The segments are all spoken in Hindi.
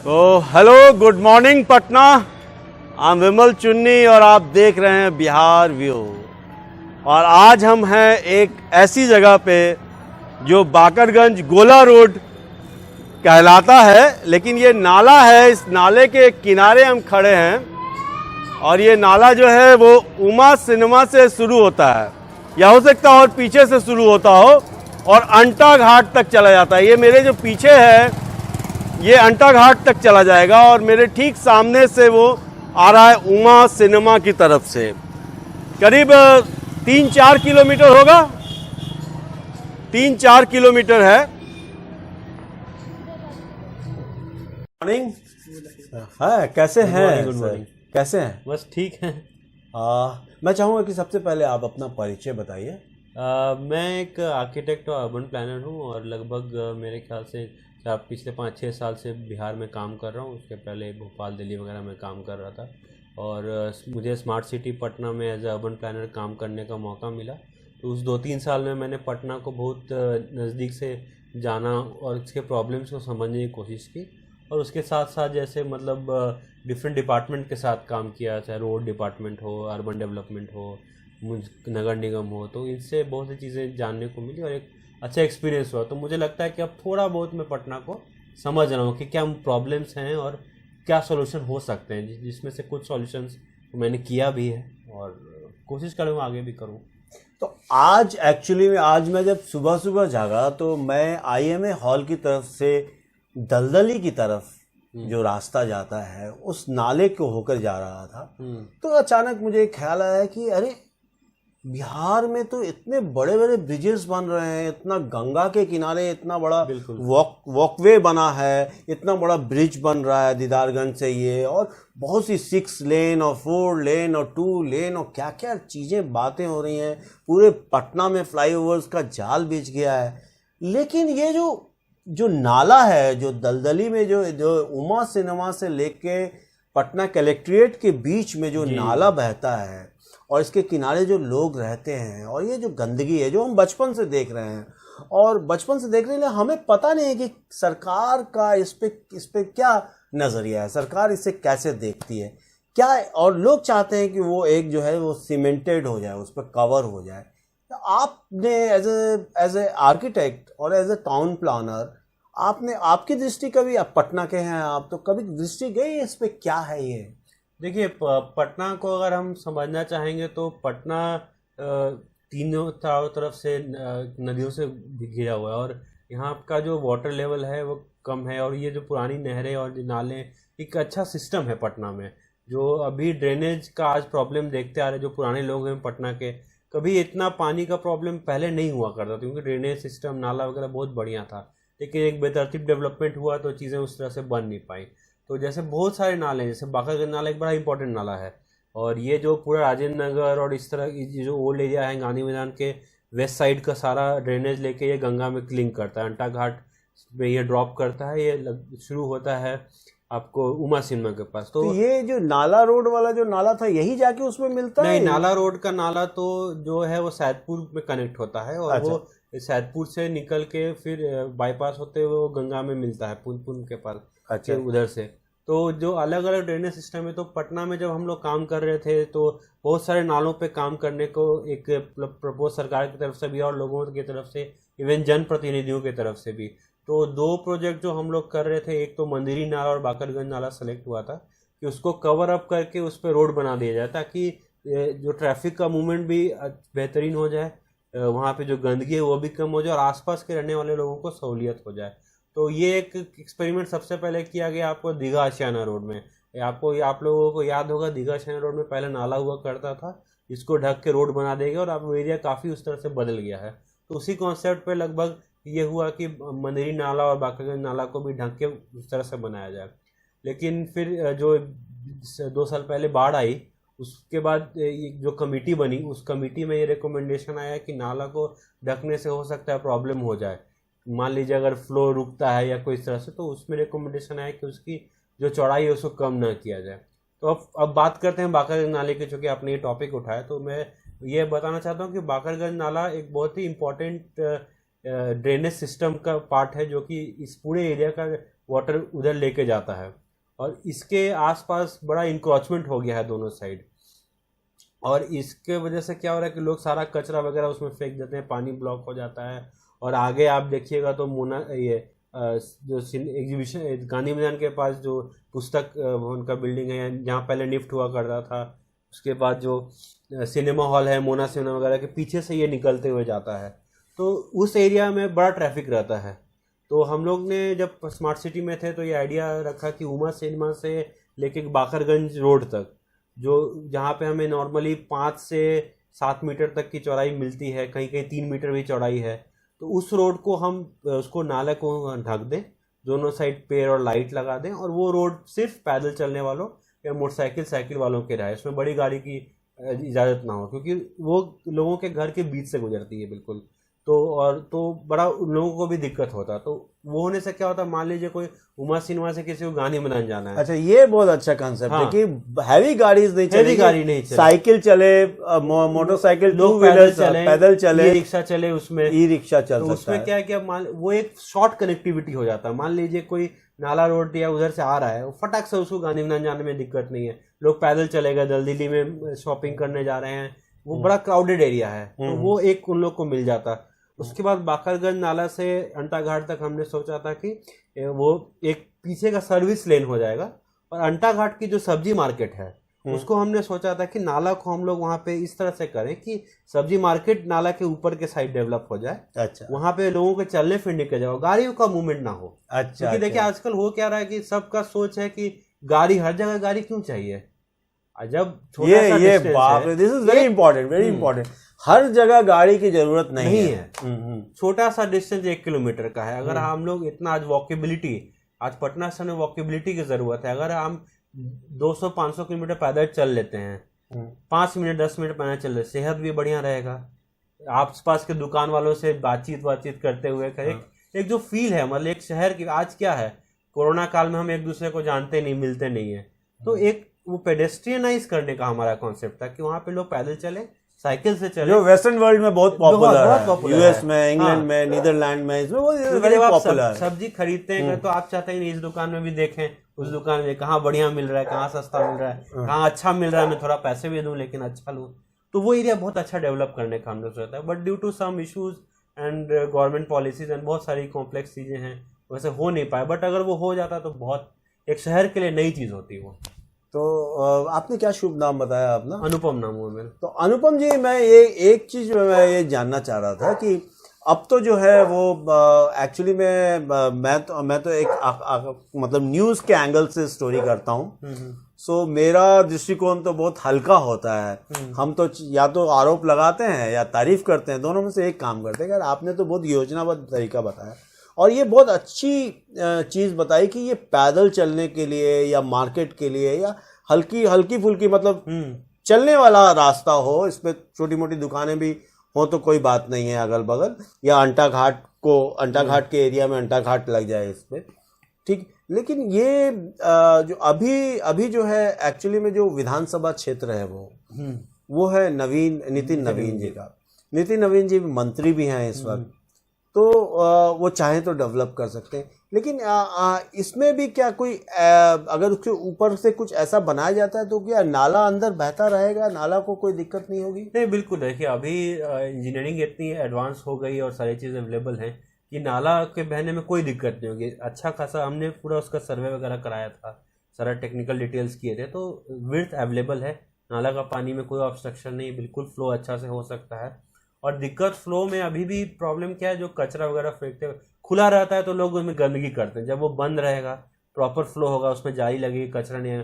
तो hello, good morning Patna. I am Vimal Chunni और आप देख रहे हैं बिहार व्यू। और आज हम हैं एक ऐसी जगह पे जो बाकरगंज गोला रोड कहलाता है, लेकिन ये नाला है। इस नाले के किनारे हम खड़े हैं और ये नाला जो है वो उमा सिनेमा से शुरू होता है, या हो सकता है और पीछे से शुरू होता हो और अंटा घाट तक चला जाता है। ये मेरे जो पीछे है ये अंटा घाट तक चला जाएगा और मेरे ठीक सामने से वो आ रहा है उमा सिनेमा की तरफ से। करीब 3-4 किलोमीटर होगा, 3-4 किलोमीटर है। मॉर्निंग। हाँ, कैसे हैं? Good morning. कैसे हैं? बस ठीक है। मैं चाहूँगा कि सबसे पहले आप अपना परिचय बताइए। मैं एक आर्किटेक्ट और अर्बन प्लानर हूँ और लगभग मेरे ख्याल से पिछले 5-6 साल से बिहार में काम कर रहा हूँ। उसके पहले भोपाल, दिल्ली वगैरह में काम कर रहा था और मुझे स्मार्ट सिटी पटना में एज ए अर्बन प्लानर काम करने का मौका मिला। तो उस 2-3 साल में मैंने पटना को बहुत नज़दीक से जाना और इसके प्रॉब्लम्स को समझने की कोशिश की और उसके साथ साथ जैसे मतलब डिफरेंट डिपार्टमेंट के साथ काम किया, चाहे रोड डिपार्टमेंट हो, अर्बन डेवलपमेंट हो, नगर निगम हो, तो इनसे बहुत सी चीज़ें जानने को मिली और एक अच्छा एक्सपीरियंस हुआ। तो मुझे लगता है कि अब थोड़ा बहुत मैं पटना को समझ रहा हूँ कि क्या प्रॉब्लम्स हैं और क्या सॉल्यूशन हो सकते हैं, जिसमें से कुछ सॉल्यूशंस मैंने किया भी है और कोशिश करूँगा आगे भी करूँ। तो आज एक्चुअली में आज मैं जब सुबह सुबह जागा तो मैं IMA हॉल की तरफ से दलदली की तरफ जो रास्ता जाता है उस नाले को होकर जा रहा था। तो अचानक मुझे एक ख्याल आया कि अरे बिहार में तो इतने बड़े बड़े ब्रिजेस बन रहे हैं, इतना गंगा के किनारे इतना बड़ा वॉकवे बना है, इतना बड़ा ब्रिज बन रहा है दीदारगंज से ये, और बहुत सी 6 लेन और 4 लेन और 2 लेन और क्या क्या चीज़ें बातें हो रही हैं। पूरे पटना में फ्लाईओवर्स का जाल बिछ गया है। लेकिन ये जो नाला है, जो दलदली में जो उमा सिनेमा से लेके पटना कलेक्ट्रेट के बीच में जो नाला बहता है और इसके किनारे जो लोग रहते हैं और ये जो गंदगी है जो हम बचपन से देख रहे हैं और बचपन से देख रहे हैं, हमें पता नहीं है कि सरकार का इस पे क्या नज़रिया है, सरकार इसे कैसे देखती है क्या। और लोग चाहते हैं कि वो एक जो है वो सीमेंटेड हो जाए, उस पर कवर हो जाए। तो आपने एज ए आर्किटेक्ट और एज ए टाउन प्लानर आपने, आपकी दृष्टि कभी, आप पटना के हैं आप, तो कभी दृष्टि गई इस पे क्या है ये? देखिए, पटना को अगर हम समझना चाहेंगे तो पटना तीनों चारों तरफ से नदियों से घिरा हुआ है और यहाँ का जो वाटर लेवल है वो कम है और ये जो पुरानी नहरें और जो नाले, एक अच्छा सिस्टम है पटना में। जो अभी ड्रेनेज का आज प्रॉब्लम देखते आ रहे, जो पुराने लोग हैं पटना के, कभी इतना पानी का प्रॉब्लम पहले नहीं हुआ करता था क्योंकि ड्रेनेज सिस्टम, नाला वगैरह बहुत बढ़िया था। लेकिन एक बेतरतीब डेवलपमेंट हुआ तो चीज़ें उस तरह से बन नहीं पाई। तो जैसे बहुत सारे नाले हैं, जैसे बाकरगंज नाला एक बड़ा इंपॉर्टेंट नाला है और ये जो पूरा राजेंद्र नगर और इस तरह की जो ओल्ड एरिया है गांधी मैदान के वेस्ट साइड का सारा ड्रेनेज लेके ये गंगा में लिंक करता है, अंटा घाट में ये ड्रॉप करता है, ये शुरू होता है आपको उमा सिनेमा के पास। तो ये जो नाला रोड वाला जो नाला था यही जाके उसमें मिलता है? नहीं, नाला रोड का नाला तो जो है वो सैदपुर में कनेक्ट होता है और वो सैदपुर से निकल के फिर बाईपास होते हुए वो गंगा में मिलता है पुन के पास, उधर से। तो जो अलग अलग ड्रेनेज सिस्टम है, तो पटना में जब हम लोग काम कर रहे थे तो बहुत सारे नालों पे काम करने को एक प्रपोज सरकार की तरफ से भी और लोगों की तरफ से, इवन जनप्रतिनिधियों की तरफ से भी। तो 2 प्रोजेक्ट जो हम लोग कर रहे थे, एक तो मंदिरी नाला और बाकरगंज नाला सेलेक्ट हुआ था कि उसको कवर अप करके उस पर रोड बना दिया जाए ताकि जो ट्रैफिक का मूवमेंट भी बेहतरीन हो जाए, वहाँ पे जो गंदगी है वो भी कम हो जाए और आसपास के रहने वाले लोगों को सहूलियत हो जाए। तो ये एक एक्सपेरिमेंट सबसे पहले किया गया आपको दीघा आशियाना रोड में। आप लोगों को याद होगा दीघा आशियाना रोड में पहले नाला हुआ करता था, इसको ढक के रोड बना देगा और अब एरिया काफ़ी उस तरह से बदल गया है। तो उसी कॉन्सेप्ट पे लगभग ये हुआ कि मंदिरी नाला और बाकरगंज नाला को भी ढक के उस तरह से बनाया जाए। लेकिन फिर जो 2 साल पहले बाढ़ आई, उसके बाद जो कमेटी बनी, उस कमेटी में ये रिकमेंडेशन आया कि नाला को ढकने से हो सकता है प्रॉब्लम हो जाए। मान लीजिए अगर फ्लो रुकता है या कोई इस तरह से, तो उसमें रिकमेंडेशन आया कि उसकी जो चौड़ाई है उसको कम ना किया जाए। तो अब बात करते हैं बाकरगंज नाले की, चूँकि आपने ये टॉपिक उठाया तो मैं ये बताना चाहता हूँ कि बाकरगंज नाला एक बहुत ही इम्पोर्टेंट ड्रेनेज सिस्टम का पार्ट है जो कि इस पूरे एरिया का वाटर उधर लेके जाता है, और इसके आसपास बड़ा इंक्रोचमेंट हो गया है दोनों साइड, और इसके वजह से क्या हो रहा है कि लोग सारा कचरा वगैरह उसमें फेंक देते हैं, पानी ब्लॉक हो जाता है। और आगे आप देखिएगा तो ये जो एग्जीबिशन गांधी मैदान के पास जो पुस्तक भवन का बिल्डिंग है, जहाँ पहले निफ्ट हुआ करता था, उसके बाद जो सिनेमा हॉल है मोना सिनेमा वगैरह के पीछे से ये निकलते हुए जाता है, तो उस एरिया में बड़ा ट्रैफिक रहता है। तो हम लोग ने जब स्मार्ट सिटी में थे तो ये आइडिया रखा कि उमा सिनेमा से लेके बाकरगंज रोड तक, जो जहाँ पे हमें नॉर्मली 5 से 7 मीटर तक की चौड़ाई मिलती है, कहीं कहीं 3 मीटर भी चौड़ाई है, तो उस रोड को हम उसको नाले को ढक दें, दोनों साइड पेड़ और लाइट लगा दें, और वो रोड सिर्फ पैदल चलने वालों या मोटरसाइकिल साइकिल वालों के रहे, उसमें बड़ी गाड़ी की इजाज़त ना हो, क्योंकि वो लोगों के घर के बीच से गुजरती है बिल्कुल। तो बड़ा उन लोगों को भी दिक्कत होता, तो वो होने से क्या होता, मान लीजिए कोई उमा सिनेमा से किसी को गांधी मैदान जाना है। अच्छा, ये बहुत अच्छा कंसेप्ट है कि हैवी गाड़ीज नहीं चलेगी, गाड़ी नहीं चले, साइकिल चले, मोटरसाइकिल, टू व्हीलर पैदल चले, ई रिक्शा चले, उसमें ई रिक्शा चल तो उसमें क्या है कि वो एक शॉर्ट कनेक्टिविटी हो जाता है। मान लीजिए कोई नाला रोड या उधर से आ रहा है, फटाक से उसको गांधी मैदान जाने में दिक्कत नहीं है, लोग पैदल चले गए, दिल्ली में शॉपिंग करने जा रहे हैं, वो बड़ा क्राउडेड एरिया है, तो वो एक उन लोग को मिल जाता। उसके बाद बाकरगंज नाला से अंटा घाट तक हमने सोचा था कि वो एक पीछे का सर्विस लेन हो जाएगा, और अंटा घाट की जो सब्जी मार्केट है उसको हमने सोचा था कि नाला को हम लोग वहाँ पे इस तरह से करें कि सब्जी मार्केट नाला के ऊपर के साइड डेवलप हो जाए। अच्छा, वहाँ पे लोगों के चलने फिरने के जाओ, गाड़ियों का मूवमेंट ना हो। अच्छा, क्योंकि देखिए आजकल हो क्या रहा है कि सबका सोच है कि गाड़ी, हर जगह गाड़ी क्यों चाहिए, जब छोटा सा ये बाप रे, this is very important, very important. हर जगह गाड़ी की जरूरत नहीं है। छोटा सा डिस्टेंस 1 किलोमीटर का है, अगर हम लोग इतना आज वॉकेबिलिटी, आज पटना शहर में वॉकेबिलिटी की जरूरत है, अगर हम 200-500 किलोमीटर पैदल चल लेते हैं, 5 मिनट 10 मिनट पैदल चल रहे, सेहत भी बढ़िया रहेगा, आस पास के दुकान वालों से बातचीत करते हुए एक जो फील है, मतलब एक शहर की, आज क्या है कोरोना काल में हम एक दूसरे को जानते नहीं, मिलते नहीं है, तो एक वो पेडेस्ट्रियनाइज करने का हमारा कॉन्सेप्ट था कि वहाँ पे लोग पैदल चले, साइकिल से चले, जो वेस्टर्न वर्ल्ड में बहुत पॉपुलर है, यूएस में, इंग्लैंड में, नीदरलैंड में, इसमें वो वेरी पॉपुलर है। सब्जी खरीदते हैं तो आप चाहते हैं इस दुकान में भी देखें, उस दुकान में कहाँ बढ़िया मिल रहा है, कहाँ सस्ता मिल रहा है, कहाँ अच्छा मिल रहा है, मैं थोड़ा पैसे भी दूं लेकिन अच्छा लूं, तो वो एरिया बहुत अच्छा डेवलप करने का हमने सोचा है। But due to some issues and government policies and बहुत सारी कॉम्प्लेक्स चीजें हैं, वैसे हो नहीं पाए, बट अगर वो हो जाता तो बहुत एक शहर के लिए नई चीज होती वो। तो आपने क्या शुभ नाम बताया अपना? अनुपम नाम हुआ मेरा। तो अनुपम जी, मैं ये एक चीज मैं ये जानना चाह रहा था कि अब तो जो है वो एक्चुअली मैं तो एक मतलब न्यूज के एंगल से स्टोरी करता हूँ, सो मेरा दृष्टिकोण तो बहुत हल्का होता है। हम तो या तो आरोप लगाते हैं या तारीफ करते हैं, दोनों में से एक काम करते हैं। यार आपने तो बहुत योजनाबद्ध तरीका बताया, और ये बहुत अच्छी चीज़ बताई कि ये पैदल चलने के लिए या मार्केट के लिए या हल्की फुल्की मतलब चलने वाला रास्ता हो, इसमें छोटी मोटी दुकानें भी हो तो कोई बात नहीं है अगल बगल, या अंटा घाट के एरिया में अंटा घाट लग जाए इस पर, ठीक। लेकिन ये जो अभी जो है एक्चुअली में जो विधानसभा क्षेत्र है वो है नितिन नवीन जी का। नितिन नवीन जी मंत्री भी हैं इस वक्त, तो वो चाहे तो डेवलप कर सकते हैं, लेकिन इसमें भी क्या कोई अगर उसके ऊपर से कुछ ऐसा बनाया जाता है तो क्या नाला अंदर बहता रहेगा, नाला को कोई दिक्कत नहीं होगी? नहीं, बिल्कुल। देखिए अभी इंजीनियरिंग इतनी एडवांस हो गई और सारी चीज़ें अवेलेबल हैं कि नाला के बहने में कोई दिक्कत नहीं होगी। अच्छा खासा हमने पूरा उसका सर्वे वगैरह कराया था, सारा टेक्निकल डिटेल्स किए थे, तो विड्थ अवेलेबल है, नाला का पानी में कोई ऑब्स्ट्रक्शन नहीं, बिल्कुल फ्लो अच्छा से हो सकता है। और दिक्कत फ्लो में अभी भी प्रॉब्लम क्या है, जो कचरा वगैरह फेंकते हुए खुला रहता है तो लोग उसमें गंदगी करते हैं। जब वो बंद रहेगा, प्रॉपर फ्लो होगा, उसमें जाली लगेगी, कचरा नहीं है,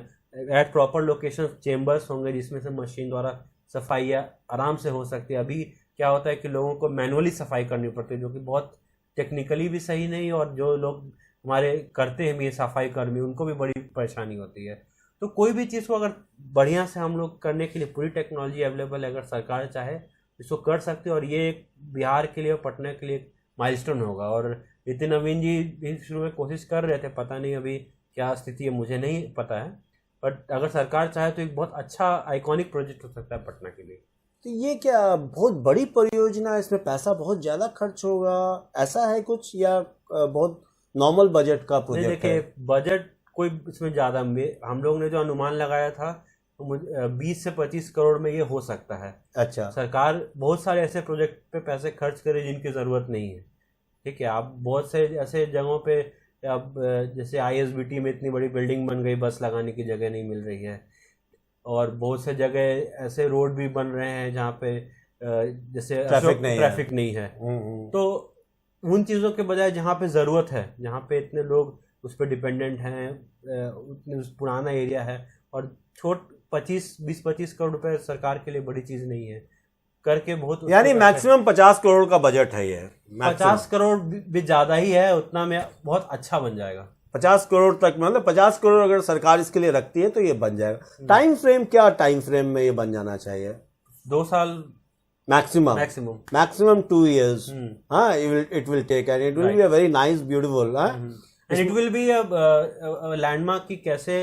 एट प्रॉपर लोकेशन चेम्बर्स होंगे जिसमें से मशीन द्वारा सफाई आराम से हो सकती है। अभी क्या होता है कि लोगों को मैनुअली सफाई करनी पड़ती है, जो कि बहुत टेक्निकली भी सही नहीं, और जो लोग हमारे करते हैं ये सफाई कर्मी, उनको भी बड़ी परेशानी होती है। तो कोई भी चीज़ को अगर बढ़िया से हम लोग करने के लिए पूरी टेक्नोलॉजी अवेलेबल है, अगर सरकार चाहे इसको कर सकते हैं, और ये एक बिहार के लिए और पटना के लिए माइलस्टोन होगा। और नितिन नवीन जी भी शुरू में कोशिश कर रहे थे, पता नहीं अभी क्या स्थिति है, मुझे नहीं पता है, बट अगर सरकार चाहे तो एक बहुत अच्छा आइकॉनिक प्रोजेक्ट हो सकता है पटना के लिए। तो ये क्या बहुत बड़ी परियोजना है, इसमें पैसा बहुत ज्यादा खर्च होगा, ऐसा है कुछ, या बहुत नॉर्मल बजट का प्रोजेक्ट है? देखिए, बजट कोई इसमें ज्यादा, हम लोग ने जो अनुमान लगाया था तो 20 से 25 करोड़ में ये हो सकता है। अच्छा। सरकार बहुत सारे ऐसे प्रोजेक्ट पे पैसे खर्च करे जिनकी जरूरत नहीं है। ठीक है, आप बहुत से ऐसे जगहों पे, अब जैसे ISBT में इतनी बड़ी बिल्डिंग बन गई, बस लगाने की जगह नहीं मिल रही है, और बहुत से जगह ऐसे रोड भी बन रहे हैं जहाँ पे जैसे ट्रैफिक नहीं है। तो उन चीज़ों के बजाय जहाँ पे ज़रूरत है, जहाँ पे इतने लोग उस पर डिपेंडेंट हैं, उतने पुराना एरिया है, और 20-25 करोड़ रुपए सरकार के लिए बड़ी चीज़ नहीं है, करके बहुत, यानी मैक्सिमम 50 करोड़ का बजट है ये। 50 करोड़ भी ज़्यादा ही है, उतना में बहुत अच्छा बन जाएगा। 50 करोड़ तक, मतलब 50 करोड़ अगर सरकार इसके लिए रखती है तो ये बन जाएगा। टाइम फ्रेम, क्या टाइम फ्रेम में ये बन जाना चाहिए? 2 साल मैक्सिमम 2 years। हाँ, it will take, and it will be a very nice, beautiful, and it will be a landmark की कैसे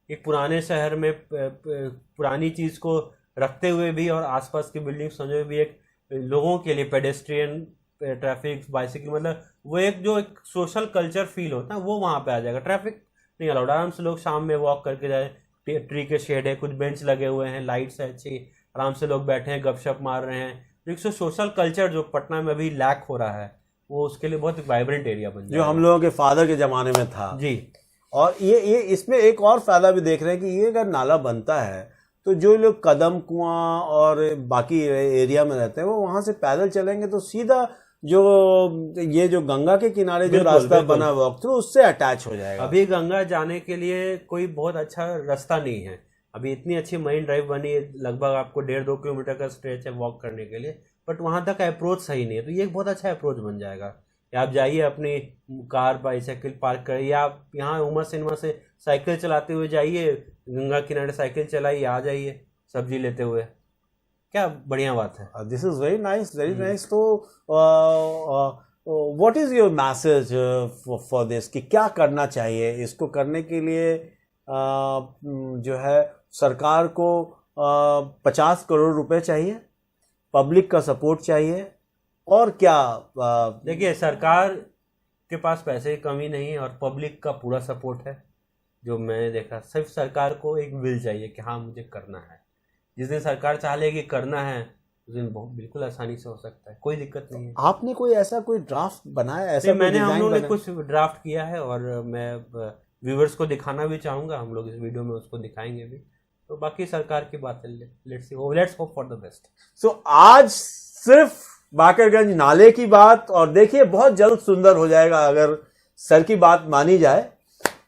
एक पुराने शहर में पुरानी चीज को रखते हुए भी और आसपास की बिल्डिंग समझे भी एक लोगों के लिए पेडेस्ट्रियन, ट्रैफिक, बाइसिकल, मतलब वो एक जो एक सोशल कल्चर फील होता है वो वहाँ पे आ जाएगा। ट्रैफिक नहीं अलाउड, आराम से लोग शाम में वॉक करके जाए, ट्री के शेड है, कुछ बेंच लगे हुए हैं, लाइट्स है अच्छी, आराम से लोग बैठे हैं, गपशप मार रहे हैं। एक सोशल कल्चर जो पटना में अभी लैक हो रहा है, वो उसके लिए बहुत वाइब्रेंट एरिया बन जाएगा, जो हम लोगों के फादर के जमाने में था जी। और ये इसमें एक और फायदा भी देख रहे हैं कि ये अगर नाला बनता है तो जो लोग कदम कुआं और बाकी एरिया में रहते हैं वो वहां से पैदल चलेंगे तो सीधा जो गंगा के किनारे जो रास्ता बना वॉक थ्रू उससे अटैच हो जाएगा। अभी गंगा जाने के लिए कोई बहुत अच्छा रास्ता नहीं है, अभी इतनी अच्छी मरीन ड्राइव बनी है, लगभग आपको 1.5-2 किलोमीटर का स्ट्रेच है वॉक करने के लिए, बट वहां तक अप्रोच सही नहीं है। तो ये एक बहुत अच्छा अप्रोच बन जाएगा। आप जाइए अपनी कार बाइसाइकिल पार्क करिए, आप यहाँ उमर सिनेमा से साइकिल चलाते हुए जाइए, गंगा किनारे साइकिल चलाइए, आ जाइए सब्जी लेते हुए, क्या बढ़िया बात है। This is very nice, very nice. तो what is your message for this, कि क्या करना चाहिए इसको करने के लिए? जो है सरकार को 50 करोड़ रुपए चाहिए, पब्लिक का सपोर्ट चाहिए, और क्या? देखिए, सरकार के पास पैसे की कमी नहीं है और पब्लिक का पूरा सपोर्ट है। जो मैंने देखा, सिर्फ सरकार को एक विल चाहिए कि हाँ मुझे करना है। जिस दिन सरकार चाह लेगी करना है उस दिन बिल्कुल आसानी से हो सकता है, कोई दिक्कत नहीं है। आपने कोई ऐसा कोई ड्राफ्ट बनाया? ऐसा हम लोग ने कुछ ड्राफ्ट किया है और मैं व्यूअर्स को दिखाना भी चाहूँगा, हम लोग इस वीडियो में उसको दिखाएंगे भी। तो बाकी सरकार की बात है, let's hope for the best. So आज सिर्फ बाकरगंज नाले की बात, और देखिए बहुत जल्द सुंदर हो जाएगा अगर सर की बात मानी जाए,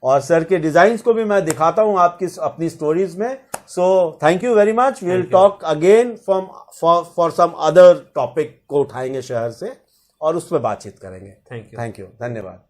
और सर के डिजाइन्स को भी मैं दिखाता हूं आपकी अपनी स्टोरीज में। So thank you very much, we will talk again for some other topic को उठाएंगे शहर से और उस पर बातचीत करेंगे। थैंक यू, धन्यवाद।